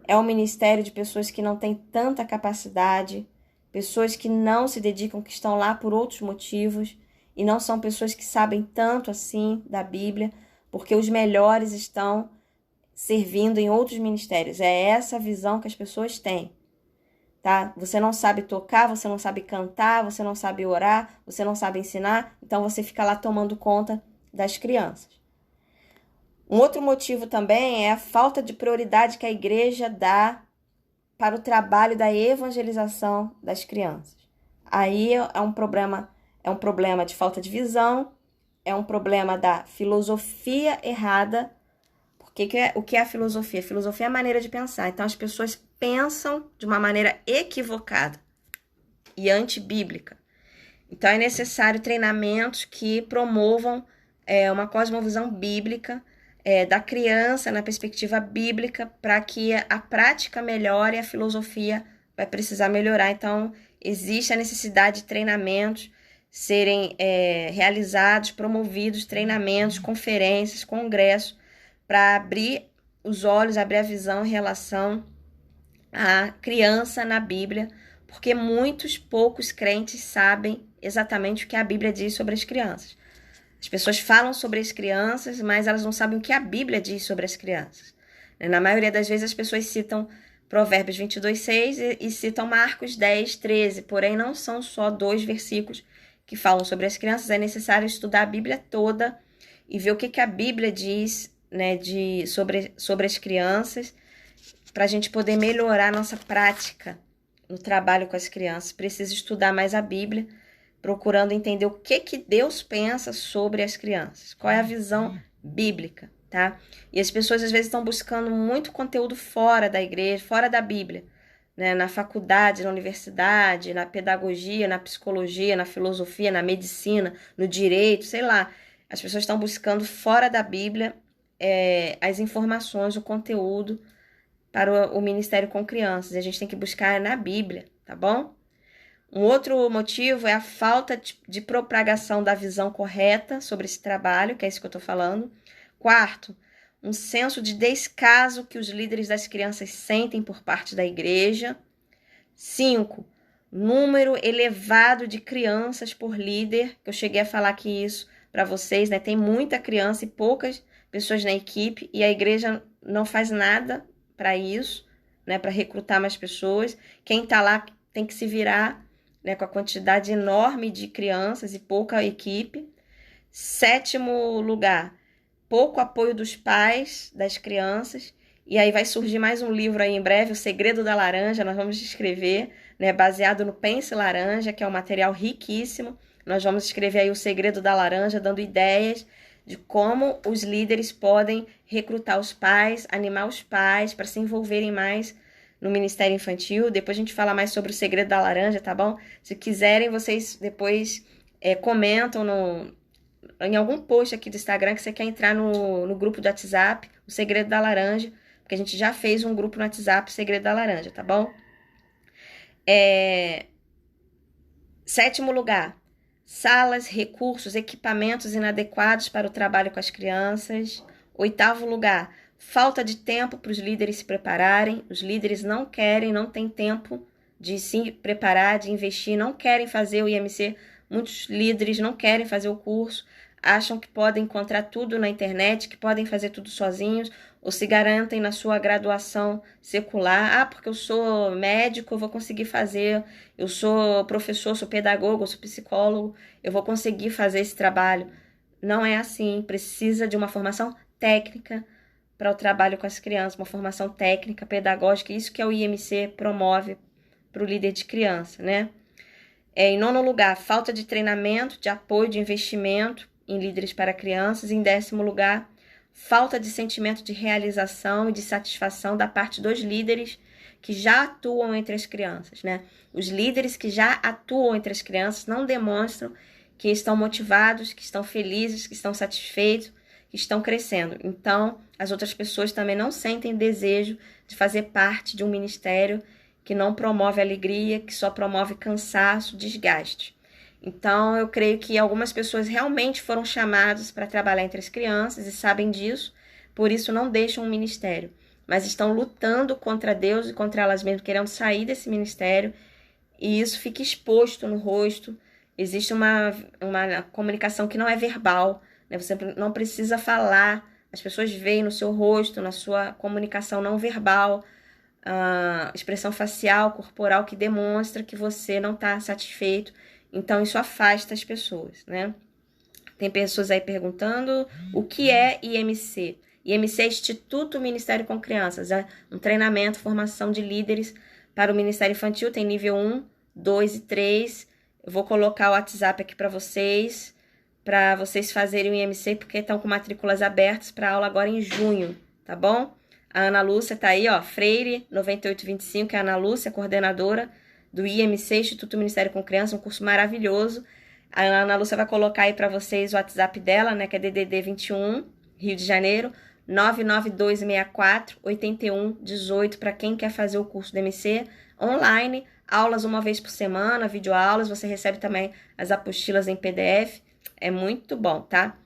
é um ministério de pessoas que não têm tanta capacidade, pessoas que não se dedicam, que estão lá por outros motivos, e não são pessoas que sabem tanto assim da Bíblia, porque os melhores estão servindo em outros ministérios. É essa visão que as pessoas têm, tá? Você não sabe tocar, você não sabe cantar, você não sabe orar, você não sabe ensinar, então você fica lá tomando conta das crianças. Um outro motivo também é a falta de prioridade que a igreja dá para o trabalho da evangelização das crianças. Aí é um problema de falta de visão, é um problema da filosofia errada. O que é a filosofia? A filosofia é a maneira de pensar. Então, as pessoas pensam de uma maneira equivocada e antibíblica. Então, é necessário treinamentos que promovam uma cosmovisão bíblica, da criança na perspectiva bíblica, para que a prática melhore e a filosofia vai precisar melhorar. Então, existe a necessidade de treinamentos serem realizados, promovidos, treinamentos, conferências, congressos, para abrir os olhos, abrir a visão em relação à criança na Bíblia, porque poucos crentes sabem exatamente o que a Bíblia diz sobre as crianças. As pessoas falam sobre as crianças, mas elas não sabem o que a Bíblia diz sobre as crianças. Na maioria das vezes as pessoas citam Provérbios 22:6 e citam Marcos 10:13, porém não são só 2 versículos que falam sobre as crianças, é necessário estudar a Bíblia toda e ver o que a Bíblia diz, né, sobre as crianças, para a gente poder melhorar a nossa prática no trabalho com as crianças, precisa estudar mais a Bíblia, procurando entender o que Deus pensa sobre as crianças, qual é a visão bíblica, tá? E as pessoas às vezes estão buscando muito conteúdo fora da igreja, fora da Bíblia, né? Na faculdade, na universidade, na pedagogia, na psicologia, na filosofia, na medicina, no direito, sei lá. As pessoas estão buscando fora da Bíblia as informações, o conteúdo para o ministério com crianças. E a gente tem que buscar na Bíblia, tá bom? Um outro motivo é a falta de propagação da visão correta sobre esse trabalho, que é isso que eu estou falando. Quarto, um senso de descaso que os líderes das crianças sentem por parte da igreja. 5, número elevado de crianças por líder, que eu cheguei a falar aqui isso para vocês, né? Tem muita criança e poucas pessoas na equipe e a igreja não faz nada para isso, né? Para recrutar mais pessoas. Quem está lá tem que se virar, né? Com a quantidade enorme de crianças e pouca equipe. 7º lugar, pouco apoio dos pais das crianças. E aí vai surgir mais um livro aí em breve, O Segredo da Laranja, nós vamos escrever, né, baseado no Pense Laranja, que é um material riquíssimo. Nós vamos escrever aí O Segredo da Laranja, dando ideias de como os líderes podem recrutar os pais, animar os pais para se envolverem mais no Ministério Infantil. Depois a gente fala mais sobre O Segredo da Laranja, tá bom? Se quiserem, vocês depois comentam em algum post aqui do Instagram que você quer entrar no grupo do WhatsApp, O Segredo da Laranja, porque a gente já fez um grupo no WhatsApp, O Segredo da Laranja, tá bom? 7º lugar, salas, recursos, equipamentos inadequados para o trabalho com as crianças. 8º lugar, falta de tempo para os líderes se prepararem. Os líderes não querem, não têm tempo de se preparar, de investir, não querem fazer o IMC. Muitos líderes não querem fazer o curso, acham que podem encontrar tudo na internet, que podem fazer tudo sozinhos, ou se garantem na sua graduação secular. Ah, porque eu sou médico, eu vou conseguir fazer, eu sou professor, sou pedagogo, eu sou psicólogo, eu vou conseguir fazer esse trabalho. Não é assim, precisa de uma formação técnica para o trabalho com as crianças, uma formação técnica, pedagógica, isso que o IMC promove para o líder de criança, né? Em 9º lugar, falta de treinamento, de apoio, de investimento em líderes para crianças. Em 10º lugar, falta de sentimento de realização e de satisfação da parte dos líderes que já atuam entre as crianças, né? Os líderes que já atuam entre as crianças não demonstram que estão motivados, que estão felizes, que estão satisfeitos, que estão crescendo. Então, as outras pessoas também não sentem desejo de fazer parte de um ministério que não promove alegria, que só promove cansaço, desgaste. Então, eu creio que algumas pessoas realmente foram chamadas para trabalhar entre as crianças e sabem disso, por isso não deixam o ministério, mas estão lutando contra Deus e contra elas mesmas, querendo sair desse ministério, e isso fica exposto no rosto. Existe uma comunicação que não é verbal, né? Você não precisa falar, as pessoas veem no seu rosto, na sua comunicação não verbal, expressão facial, corporal, que demonstra que você não está satisfeito. Então, isso afasta as pessoas, né? Tem pessoas aí perguntando o que é IMC. IMC é Instituto Ministério com Crianças. É um treinamento, formação de líderes para o Ministério Infantil. Tem nível 1, 2 e 3. Eu vou colocar o WhatsApp aqui para vocês fazerem o IMC, porque estão com matrículas abertas para aula agora em junho, tá bom? A Ana Lúcia tá aí, ó, Freire 9825, que é a Ana Lúcia, coordenadora do IMC, Instituto Ministério com Criança, um curso maravilhoso. A Ana Lúcia vai colocar aí para vocês o WhatsApp dela, né, que é DDD 21, Rio de Janeiro, 99264-8118, para quem quer fazer o curso do IMC online, aulas uma vez por semana, videoaulas, você recebe também as apostilas em PDF, é muito bom, tá?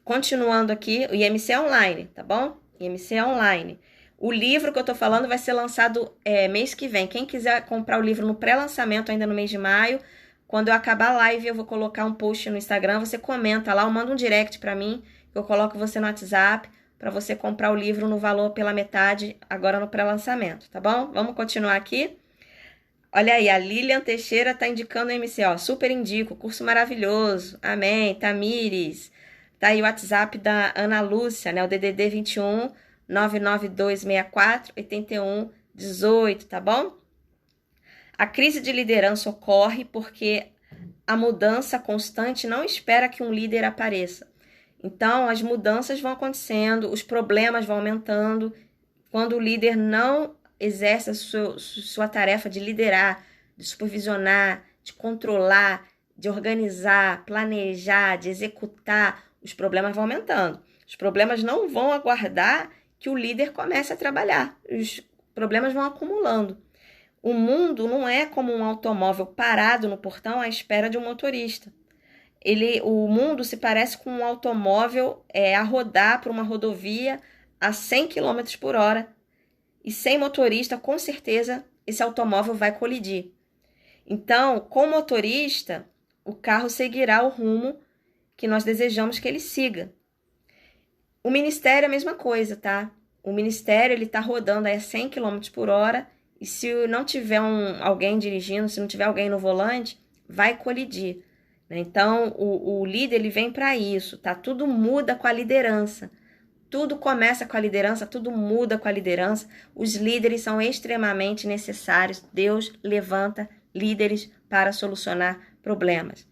Continuando aqui, o IMC é online, tá bom? IMC é online. O livro que eu tô falando vai ser lançado mês que vem. Quem quiser comprar o livro no pré-lançamento, ainda no mês de maio, quando eu acabar a live, eu vou colocar um post no Instagram, você comenta lá, ou manda um direct pra mim, que eu coloco você no WhatsApp, para você comprar o livro no valor pela metade, agora no pré-lançamento, tá bom? Vamos continuar aqui. Olha aí, a Lilian Teixeira tá indicando o IMC, ó, super indico, curso maravilhoso, amém, Tamires. Tá aí o WhatsApp da Ana Lúcia, né? O DDD 21 99264 8118, tá bom? A crise de liderança ocorre porque a mudança constante não espera que um líder apareça. Então, as mudanças vão acontecendo, os problemas vão aumentando. Quando o líder não exerce a sua tarefa de liderar, de supervisionar, de controlar, de organizar, planejar, de executar, os problemas vão aumentando. Os problemas não vão aguardar que o líder comece a trabalhar. Os problemas vão acumulando. O mundo não é como um automóvel parado no portão à espera de um motorista. O mundo se parece com um automóvel a rodar por uma rodovia a 100 km por hora. E sem motorista, com certeza, esse automóvel vai colidir. Então, com o motorista, o carro seguirá o rumo que nós desejamos que ele siga. O ministério é a mesma coisa, tá? O ministério ele está rodando a 100 km por hora e se não tiver alguém dirigindo, se não tiver alguém no volante, vai colidir. Então, o líder ele vem para isso, tá? Tudo muda com a liderança. Tudo começa com a liderança, tudo muda com a liderança. Os líderes são extremamente necessários. Deus levanta líderes para solucionar problemas.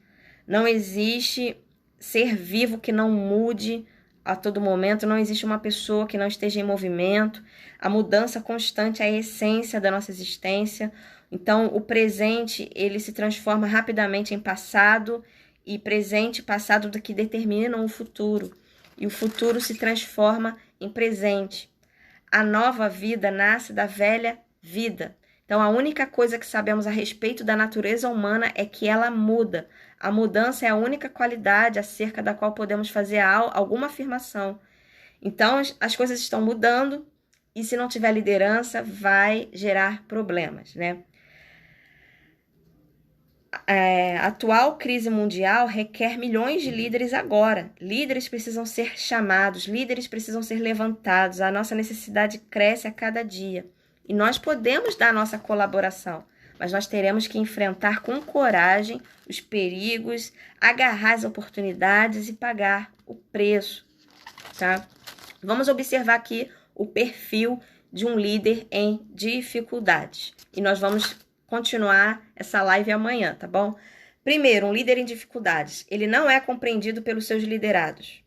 Não existe ser vivo que não mude a todo momento, não existe uma pessoa que não esteja em movimento. A mudança constante é a essência da nossa existência. Então, o presente, ele se transforma rapidamente em passado, e presente e passado que determinam o futuro. E o futuro se transforma em presente. A nova vida nasce da velha vida. Então, a única coisa que sabemos a respeito da natureza humana é que ela muda. A mudança é a única qualidade acerca da qual podemos fazer alguma afirmação. Então, as coisas estão mudando e se não tiver liderança, vai gerar problemas, né? A atual crise mundial requer milhões de líderes agora. Líderes precisam ser chamados, líderes precisam ser levantados. A nossa necessidade cresce a cada dia. E nós podemos dar a nossa colaboração, mas nós teremos que enfrentar com coragem os perigos, agarrar as oportunidades e pagar o preço, tá? Vamos observar aqui o perfil de um líder em dificuldades. E nós vamos continuar essa live amanhã, tá bom? Primeiro, um líder em dificuldades. Ele não é compreendido pelos seus liderados.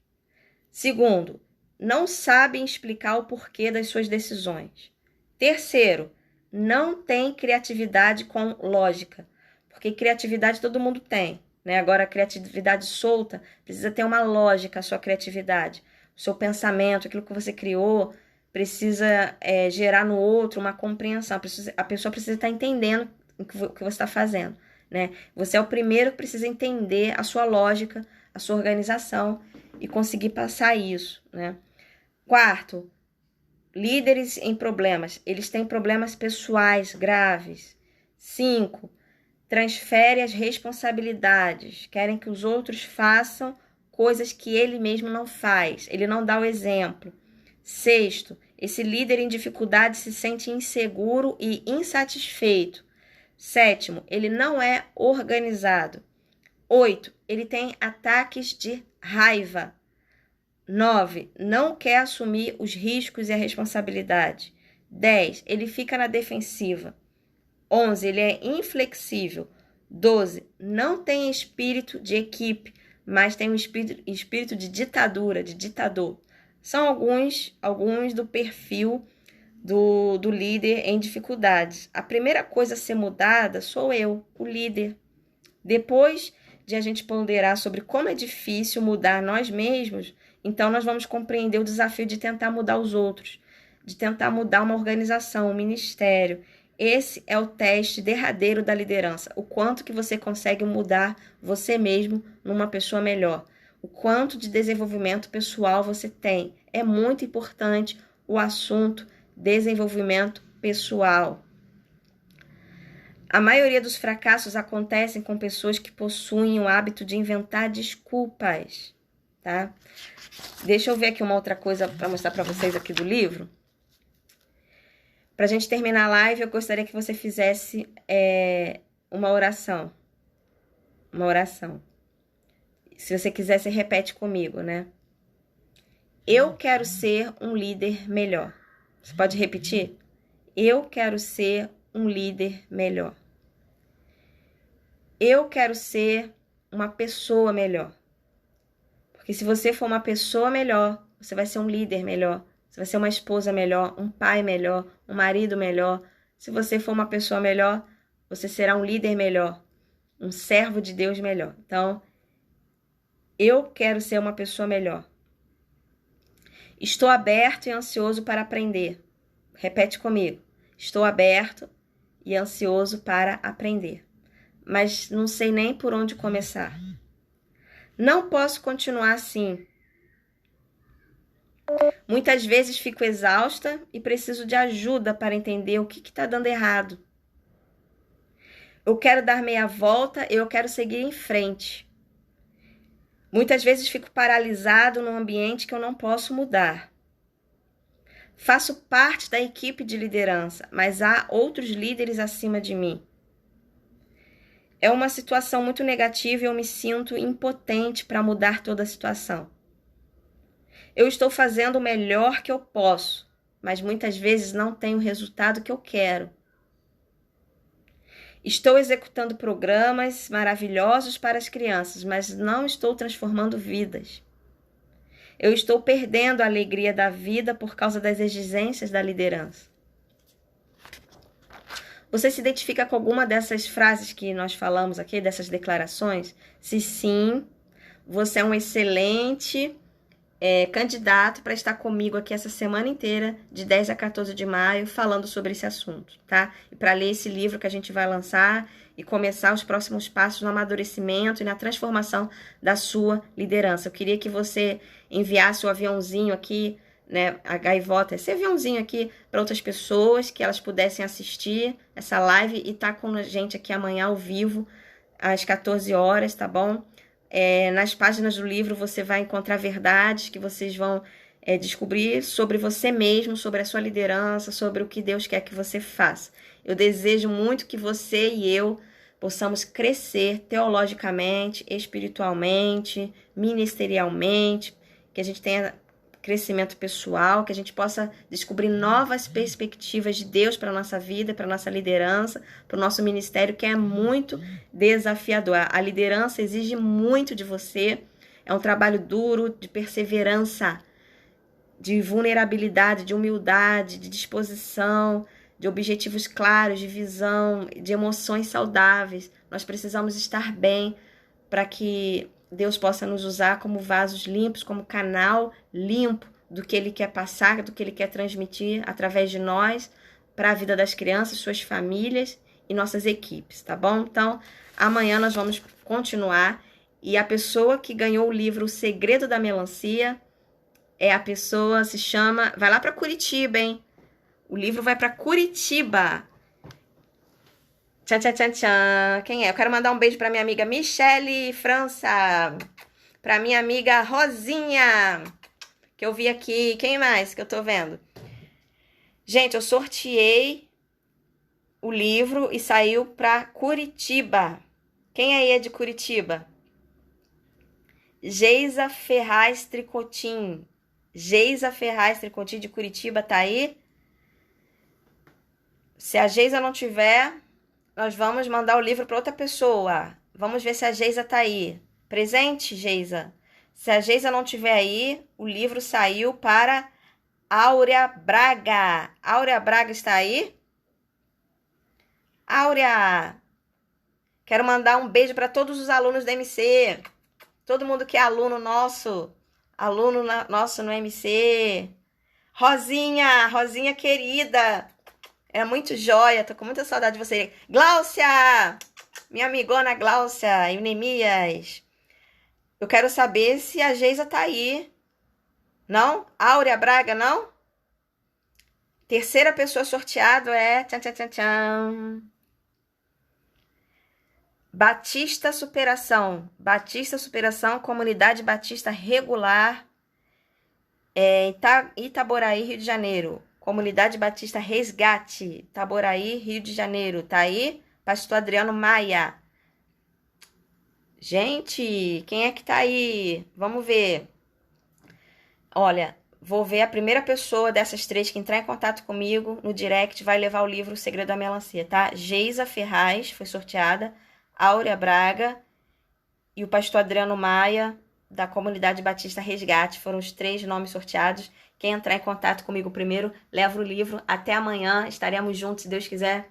Segundo, não sabe explicar o porquê das suas decisões. Terceiro, não tem criatividade com lógica. Porque criatividade todo mundo tem, né? Agora, a criatividade solta precisa ter uma lógica, a sua criatividade. O seu pensamento, aquilo que você criou, precisa gerar no outro uma compreensão. A pessoa precisa estar entendendo o que você está fazendo, né? Você é o primeiro que precisa entender a sua lógica, a sua organização e conseguir passar isso, né? Quarto, líderes em problemas. Eles têm problemas pessoais graves. 5, transfere as responsabilidades. Querem que os outros façam coisas que ele mesmo não faz. Ele não dá o exemplo. 6, esse líder em dificuldade se sente inseguro e insatisfeito. 7, ele não é organizado. 8, ele tem ataques de raiva. 9, não quer assumir os riscos e a responsabilidade. 10, ele fica na defensiva. 11, ele é inflexível. 12, não tem espírito de equipe, mas tem um espírito de ditadura, de ditador. São alguns do perfil do líder em dificuldades. A primeira coisa a ser mudada sou eu, o líder. Depois de a gente ponderar sobre como é difícil mudar nós mesmos, então nós vamos compreender o desafio de tentar mudar os outros, de tentar mudar uma organização, um ministério. Esse é o teste derradeiro da liderança. O quanto que você consegue mudar você mesmo numa pessoa melhor. O quanto de desenvolvimento pessoal você tem. É muito importante o assunto desenvolvimento pessoal. A maioria dos fracassos acontecem com pessoas que possuem o hábito de inventar desculpas, tá? Deixa eu ver aqui uma outra coisa para mostrar para vocês aqui do livro. Para a gente terminar a live, eu gostaria que você fizesse uma oração. Uma oração. Se você quiser, você repete comigo, né? Eu quero ser um líder melhor. Você pode repetir? Eu quero ser um líder melhor. Eu quero ser uma pessoa melhor. Porque se você for uma pessoa melhor, você vai ser um líder melhor. Você vai ser uma esposa melhor, um pai melhor, um marido melhor. Se você for uma pessoa melhor, você será um líder melhor, um servo de Deus melhor. Então, eu quero ser uma pessoa melhor. Estou aberto e ansioso para aprender. Repete comigo. Estou aberto e ansioso para aprender. Mas não sei nem por onde começar. Não posso continuar assim. Muitas vezes fico exausta e preciso de ajuda para entender o que está dando errado. Eu quero dar meia volta e eu quero seguir em frente. Muitas vezes fico paralisado num ambiente que eu não posso mudar. Faço parte da equipe de liderança, mas há outros líderes acima de mim. É uma situação muito negativa e eu me sinto impotente para mudar toda a situação. Eu estou fazendo o melhor que eu posso, mas muitas vezes não tenho o resultado que eu quero. Estou executando programas maravilhosos para as crianças, mas não estou transformando vidas. Eu estou perdendo a alegria da vida por causa das exigências da liderança. Você se identifica com alguma dessas frases que nós falamos aqui, dessas declarações? Se sim, você é um excelente candidato para estar comigo aqui essa semana inteira, de 10 a 14 de maio, falando sobre esse assunto, tá? E para ler esse livro que a gente vai lançar e começar os próximos passos no amadurecimento e na transformação da sua liderança. Eu queria que você enviasse o aviãozinho aqui, né, a gaivota, esse aviãozinho aqui para outras pessoas, que elas pudessem assistir essa live e estar com a gente aqui amanhã ao vivo, às 14 horas, tá bom? Nas páginas do livro você vai encontrar verdades que vocês vão descobrir sobre você mesmo, sobre a sua liderança, sobre o que Deus quer que você faça. Eu desejo muito que você e eu possamos crescer teologicamente, espiritualmente, ministerialmente, que a gente tenha crescimento pessoal, que a gente possa descobrir novas perspectivas de Deus para a nossa vida, para a nossa liderança, para o nosso ministério, que é muito desafiador. A liderança exige muito de você, é um trabalho duro, de perseverança, de vulnerabilidade, de humildade, de disposição, de objetivos claros, de visão, de emoções saudáveis. Nós precisamos estar bem para que Deus possa nos usar como vasos limpos, como canal limpo do que Ele quer passar, do que Ele quer transmitir através de nós para a vida das crianças, suas famílias e nossas equipes, tá bom? Então, amanhã nós vamos continuar e a pessoa que ganhou o livro O Segredo da Melancia a pessoa se chama... Vai lá para Curitiba, hein? O livro vai para Curitiba. Tchan, tchan, tchan, tchan. Quem é? Eu quero mandar um beijo para minha amiga Michele França. Para minha amiga Rosinha, que eu vi aqui. Quem mais que eu tô vendo? Gente, eu sorteei o livro e saiu para Curitiba. Quem aí é de Curitiba? Geisa Ferraz Tricotin. Geisa Ferraz Tricotin de Curitiba, tá aí? Se a Geisa não tiver... Nós vamos mandar o livro para outra pessoa. Vamos ver se a Geisa tá aí. Presente, Geisa? Se a Geisa não tiver aí, o livro saiu para Áurea Braga. Áurea Braga está aí? Áurea! Quero mandar um beijo para todos os alunos da MC. Todo mundo que é aluno nosso no MC. Rosinha, Rosinha querida. É muito joia, tô com muita saudade de você. Gláucia! Minha amigona Gláucia e Neemias. Eu quero saber se a Geisa tá aí. Não? Áurea Braga, não? Terceira pessoa sorteada é... Tchan, tchan, tchan, tchan. Batista Superação. Batista Superação, Comunidade Batista Regular, Itaboraí, Rio de Janeiro. Comunidade Batista Resgate, Itaboraí, Rio de Janeiro. Tá aí? Pastor Adriano Maia. Gente, quem é que tá aí? Vamos ver. Olha, vou ver a primeira pessoa dessas três que entrar em contato comigo no direct, vai levar o livro O Segredo da Melancia, tá? Geisa Ferraz foi sorteada. Áurea Braga e o pastor Adriano Maia, da Comunidade Batista Resgate. Foram os 3 nomes sorteados. Quem entrar em contato comigo primeiro, leva o livro. Até amanhã, estaremos juntos, se Deus quiser,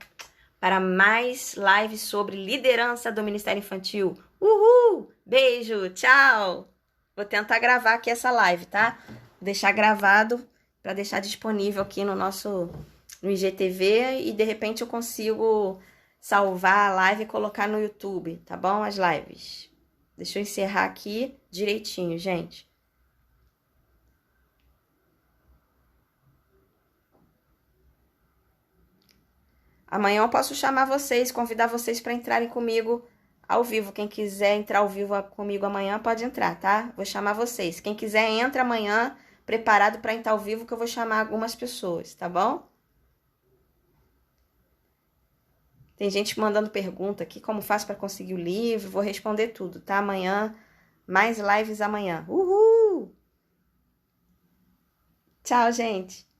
para mais lives sobre liderança do Ministério Infantil. Uhul! Beijo, tchau! Vou tentar gravar aqui essa live, tá? Vou deixar gravado para deixar disponível aqui no IGTV e de repente eu consigo salvar a live e colocar no YouTube, tá bom? As lives. Deixa eu encerrar aqui direitinho, gente. Amanhã eu posso chamar vocês, convidar vocês para entrarem comigo ao vivo. Quem quiser entrar ao vivo comigo amanhã pode entrar, tá? Vou chamar vocês. Quem quiser entra amanhã preparado para entrar ao vivo que eu vou chamar algumas pessoas, tá bom? Tem gente mandando pergunta aqui, como faço para conseguir o livro? Vou responder tudo, tá? Amanhã, mais lives amanhã. Uhul! Tchau, gente!